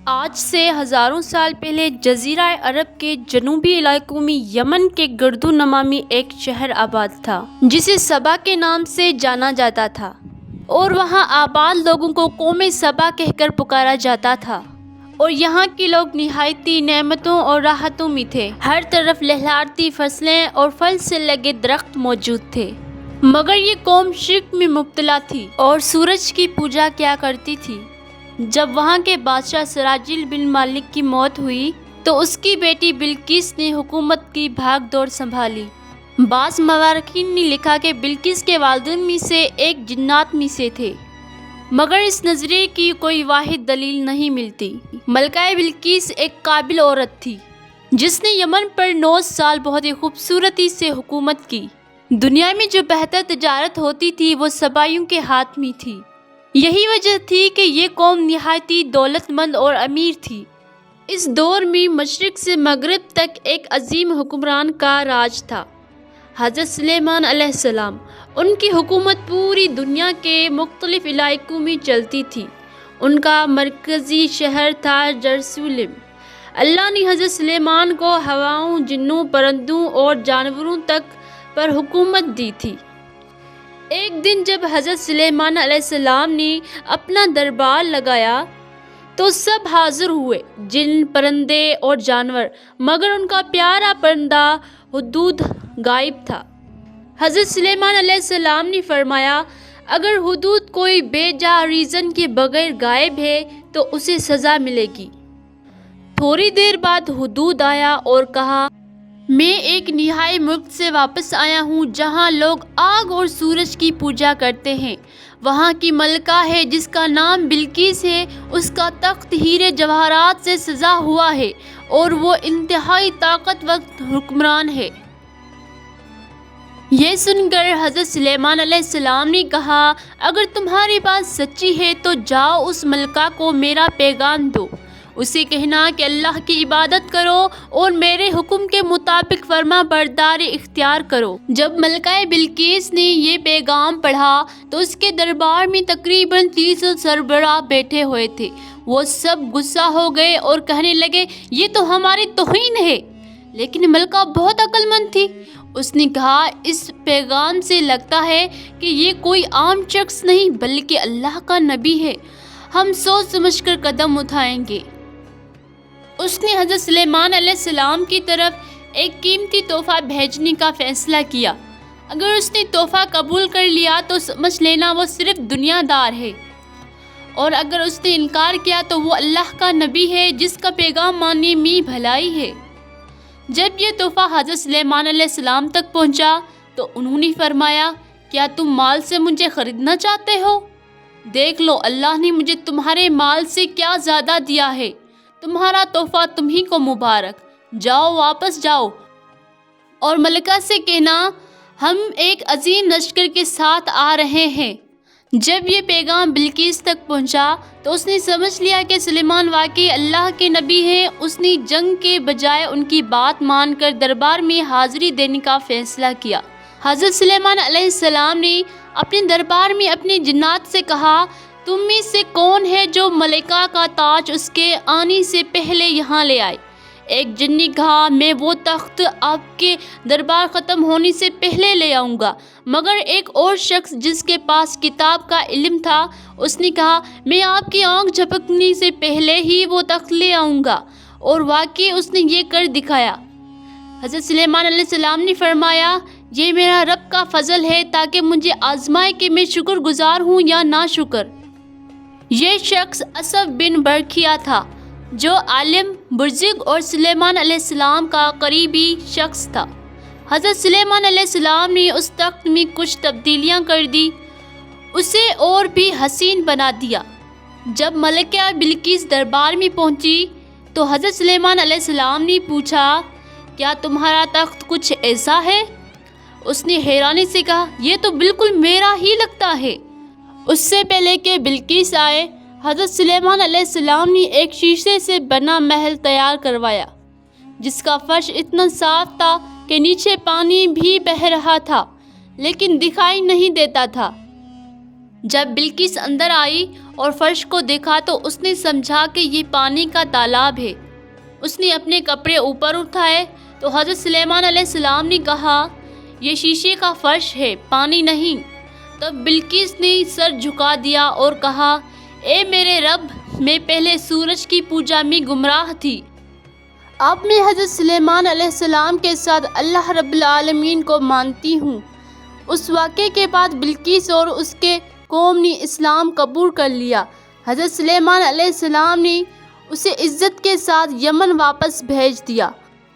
آج سے ہزاروں سال پہلے جزیرہ عرب کے جنوبی علاقوں میں یمن کے گردو نما میں ایک شہر آباد تھا جسے سبا کے نام سے جانا جاتا تھا، اور وہاں آباد لوگوں کو قوم سبا کہہ کر پکارا جاتا تھا، اور یہاں کے لوگ نہایتی نعمتوں اور راحتوں میں تھے۔ ہر طرف لہلہاتی فصلیں اور پھل سے لگے درخت موجود تھے، مگر یہ قوم شرک میں مبتلا تھی اور سورج کی پوجا کیا کرتی تھی۔ جب وہاں کے بادشاہ سراجیل بن مالک کی موت ہوئی تو اس کی بیٹی بلقیس نے حکومت کی بھاگ دوڑ سنبھالی۔ بعض مورخین نے لکھا کہ بلقیس کے والدین میں سے ایک جنات میں سے تھے، مگر اس نظریے کی کوئی واحد دلیل نہیں ملتی۔ ملکہ بلقیس ایک قابل عورت تھی جس نے یمن پر 9 سال بہت ہی خوبصورتی سے حکومت کی۔ دنیا میں جو بہتر تجارت ہوتی تھی وہ سبائیوں کے ہاتھ میں تھی۔ یہی وجہ تھی کہ یہ قوم نہایتی دولت مند اور امیر تھی۔ اس دور میں مشرق سے مغرب تک ایک عظیم حکمران کا راج تھا، حضرت سلیمان علیہ السلام۔ ان کی حکومت پوری دنیا کے مختلف علاقوں میں چلتی تھی۔ ان کا مرکزی شہر تھا یروشلم۔ اللہ نے حضرت سلیمان کو ہواؤں، جنوں، پرندوں اور جانوروں تک پر حکومت دی تھی۔ ایک دن جب حضرت سلیمان علیہ السلام نے اپنا دربار لگایا تو سب حاضر ہوئے، جن، پرندے اور جانور، مگر ان کا پیارا پرندہ ہدہد غائب تھا۔ حضرت سلیمان علیہ السلام نے فرمایا، اگر ہدہد کوئی بے جا ریزن کے بغیر غائب ہے تو اسے سزا ملے گی۔ تھوڑی دیر بعد ہدہد آیا اور کہا، میں ایک نہائی ملک سے واپس آیا ہوں جہاں لوگ آگ اور سورج کی پوجا کرتے ہیں۔ وہاں کی ملکہ ہے جس کا نام بلقیس ہے، اس کا تخت ہیرے جواہرات سے سجا ہوا ہے اور وہ انتہائی طاقتور حکمران ہے۔ یہ سن کر حضرت سلیمان علیہ السلام نے کہا، اگر تمہاری بات سچی ہے تو جاؤ اس ملکہ کو میرا پیغام دو، اسے کہنا کہ اللہ کی عبادت کرو اور میرے حکم کے مطابق فرما برداری اختیار کرو۔ جب ملکہ بلقیس نے یہ پیغام پڑھا تو اس کے دربار میں تقریباً 30 سربراہ بیٹھے ہوئے تھے۔ وہ سب غصہ ہو گئے اور کہنے لگے، یہ تو ہماری توہین ہے۔ لیکن ملکہ بہت عقل مند تھی۔ اس نے کہا، اس پیغام سے لگتا ہے کہ یہ کوئی عام شخص نہیں بلکہ اللہ کا نبی ہے، ہم سوچ سمجھ کر قدم اٹھائیں گے۔ اس نے حضرت سلیمان علیہ السلام کی طرف ایک قیمتی تحفہ بھیجنے کا فیصلہ کیا۔ اگر اس نے تحفہ قبول کر لیا تو سمجھ لینا وہ صرف دنیا دار ہے، اور اگر اس نے انکار کیا تو وہ اللہ کا نبی ہے جس کا پیغام ماننے میں بھلائی ہے۔ جب یہ تحفہ حضرت سلیمان علیہ السلام تک پہنچا تو انہوں نے فرمایا، کیا تم مال سے مجھے خریدنا چاہتے ہو؟ دیکھ لو اللہ نے مجھے تمہارے مال سے کیا زیادہ دیا ہے، تمہارا تحفہ تمہیں کو مبارک، جاؤ واپس جاؤ اور ملکہ سے کہنا ہم ایک عظیم لشکر کے ساتھ آ رہے ہیں۔ جب یہ پیغام بلقیس تک پہنچا تو اس نے سمجھ لیا کہ سلیمان واقعی اللہ کے نبی ہیں۔ اس نے جنگ کے بجائے ان کی بات مان کر دربار میں حاضری دینے کا فیصلہ کیا۔ حضرت سلیمان علیہ السلام نے اپنے دربار میں اپنے جنات سے کہا، تم میں سے کون ہے جو ملکہ کا تاج اس کے آنے سے پہلے یہاں لے آئے؟ ایک جن نے کہا، میں وہ تخت آپ کے دربار ختم ہونے سے پہلے لے آؤں گا۔ مگر ایک اور شخص جس کے پاس کتاب کا علم تھا، اس نے کہا، میں آپ کی آنکھ جھپکنے سے پہلے ہی وہ تخت لے آؤں گا، اور واقعی اس نے یہ کر دکھایا۔ حضرت سلیمان علیہ السلام نے فرمایا، یہ میرا رب کا فضل ہے تاکہ مجھے آزمائے کہ میں شکر گزار ہوں یا ناشکر۔ یہ شخص اسف بن برکھیا تھا جو عالم، بزرگ اور سلیمان علیہ السلام کا قریبی شخص تھا۔ حضرت سلیمان علیہ السلام نے اس تخت میں کچھ تبدیلیاں کر دی، اسے اور بھی حسین بنا دیا۔ جب ملکہ بلقیس دربار میں پہنچی تو حضرت سلیمان علیہ السلام نے پوچھا، کیا تمہارا تخت کچھ ایسا ہے؟ اس نے حیرانی سے کہا، یہ تو بالکل میرا ہی لگتا ہے۔ اس سے پہلے کہ بلقیس آئے، حضرت سلیمان علیہ السلام نے ایک شیشے سے بنا محل تیار کروایا جس کا فرش اتنا صاف تھا کہ نیچے پانی بھی بہہ رہا تھا لیکن دکھائی نہیں دیتا تھا۔ جب بلقیس اندر آئی اور فرش کو دیکھا تو اس نے سمجھا کہ یہ پانی کا تالاب ہے۔ اس نے اپنے کپڑے اوپر اٹھائے تو حضرت سلیمان علیہ السلام نے کہا یہ شیشے کا فرش ہے، پانی نہیں۔ تب بلقیس نے سر جھکا دیا اور کہا اے میرے رب، میں پہلے سورج کی پوجا میں گمراہ تھی، اب میں حضرت سلیمان علیہ السلام کے ساتھ اللہ رب العالمین کو مانتی ہوں۔ اس واقعے کے بعد بلقیس اور اس کے قوم نے اسلام قبول کر لیا۔ حضرت سلیمان علیہ السلام نے اسے عزت کے ساتھ یمن واپس بھیج دیا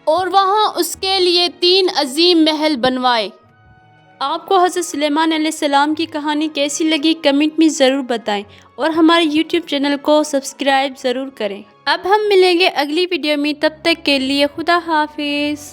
اور وہاں اس کے لیے 3 عظیم محل بنوائے۔ آپ کو حضرت سلیمان علیہ السلام کی کہانی کیسی لگی کمنٹ میں ضرور بتائیں اور ہمارے یوٹیوب چینل کو سبسکرائب ضرور کریں۔ اب ہم ملیں گے اگلی ویڈیو میں، تب تک کے لیے خدا حافظ۔